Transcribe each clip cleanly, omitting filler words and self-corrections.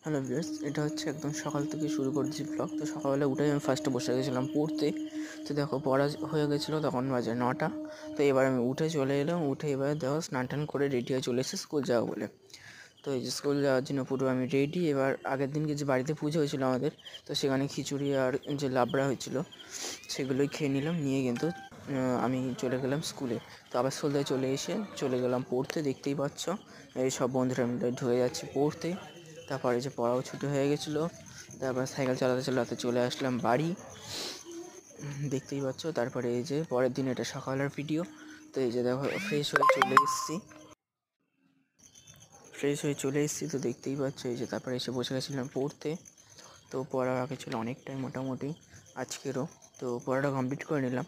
Hello viewers, এটা হচ্ছে একদম সকাল থেকে শুরু করছি ব্লগ। তো সকালবেলা উঠেই আমি ফার্স্টে বসে গেছিলাম পড়তে। তো দেখো পড়া হয়ে গেছিলো, তখন বাজে 9টা। তো এবার আমি উঠে চলে এলাম, উঠে এবার দেখো স্নান টান করে রেডি হয়ে চলে এসেছি স্কুল যাবো বলে। তো এই যে স্কুল যাওয়ার জন্য পুরো আমি রেডি। এবার আগের দিনকে যে বাড়িতে পুজো হয়েছিল আমাদের, তো সেখানে খিচুড়ি আর যে লাবড়া হয়েছিল সেগুলোই খেয়ে নিলাম, নিয়ে কিন্তু আমি চলে গেলাম স্কুলে। তো আবার সন্ধ্যায় চলে গেলাম পড়তে। দেখতেই পাচ্ছ এই সব বন্ধুরা মিলে ঢুকে যাচ্ছি পড়তে। তারপরে যে পড়াও ছুটি হয়ে গেছিলো, তারপর সাইকেল চালাতে চালাতে চলে আসলাম বাড়ি, দেখতেই পাচ্ছ। তারপরে এই যে পরের দিন, এটা সকালের ভিডিও। তো এই যে দেখো ফ্রেশ হয়ে চলে এসেছি, তো দেখতেই পাচ্ছ এই যে। তারপরে এসে বসে গেছিলাম পড়তে। তো পড়ার আগে ছিল অনেকটাই মোটামুটি আজকেরও। তো পড়াটা কমপ্লিট করে নিলাম।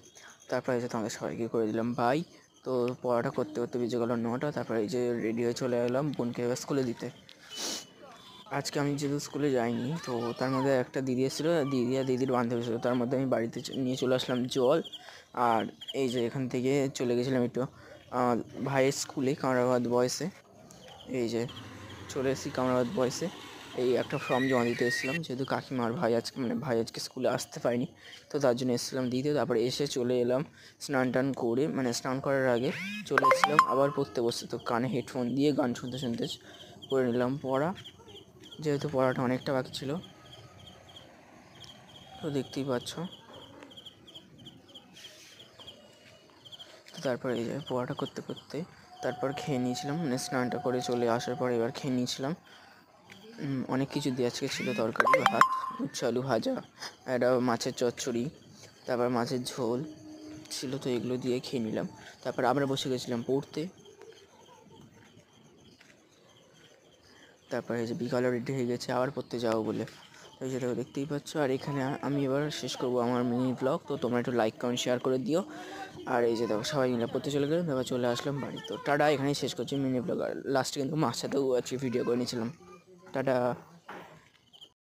তারপরে এই যে তোমাদের সবাইকে করে দিলাম বাই। তো পড়াটা করতে করতে বেজে গেল 9টা। তারপরে এই যে রেডি হয়ে চলে এলাম বোনকে এবার স্কুলে দিতে। আজকে আমি যেহেতু স্কুলে যাইনি, তো তার মধ্যে একটা দিদি এসেছিলো, দিদি আর দিদির বান্ধবী ছিল। তার মধ্যে আমি বাড়িতে নিয়ে চলে আসলাম জল। আর এই যে এখান থেকে চলে গেছিলাম একটু ভাইয়ের স্কুলে, কামরাবাদ বয়সে। এই যে চলে এসেছি কামরাবাদ বয়সে। এই একটা ফর্ম জমা দিতে এসেছিলাম, যেহেতু কাকিমার ভাই আজকে স্কুলে আসতে পারেনি, তো তার জন্য এসেছিলাম দিতে। তারপরে এসে চলে এলাম স্নান টান করে, স্নান করার আগে চলে এসেছিলাম আবার পড়তে বসতে। তো কানে হেডফোন দিয়ে গান শুনতে শুনতে করে নিলাম পড়া, যেহেতু পড়াটা অনেকটা বাকি ছিল। তো দেখতেই পাচ্ছ। তো তারপরে এই যে পড়াটা করতে করতে তারপর খেয়ে নিয়েছিলাম, স্নানটা করে চলে আসার পর এবার খেয়ে নিয়েছিলাম। অনেক কিছু দিয়ে আজকে ছিল তরকারি, ভাত, উচ্ছে আলু ভাজা, একটা মাছের চচ্চড়ি, তারপর মাছের ঝোল ছিল। তো এগুলো দিয়ে খেয়ে নিলাম। তারপর আবার বসে গেছিলাম পড়তে। তারপরে এই যে বিকালে রেডি হয়ে গেছে আবার পড়তে যাবো বলে। তো এই যে দেখতেই পাচ্ছ। আর এখানে আমি এবার শেষ করবো আমার মিনি ব্লগ। তো তোমরা একটু লাইক কমেন্ট শেয়ার করে দিও। আর এই যে দেখো সবাই মিলে পড়তে চলে গেলাম, তারপর চলে আসলাম বাড়ি। তো টাটা, এখানেই শেষ করছি মিনি ব্লগ। আর লাস্টে কিন্তু মার সাথেও আজকে ভিডিও করে নিয়েছিলাম। টাটা।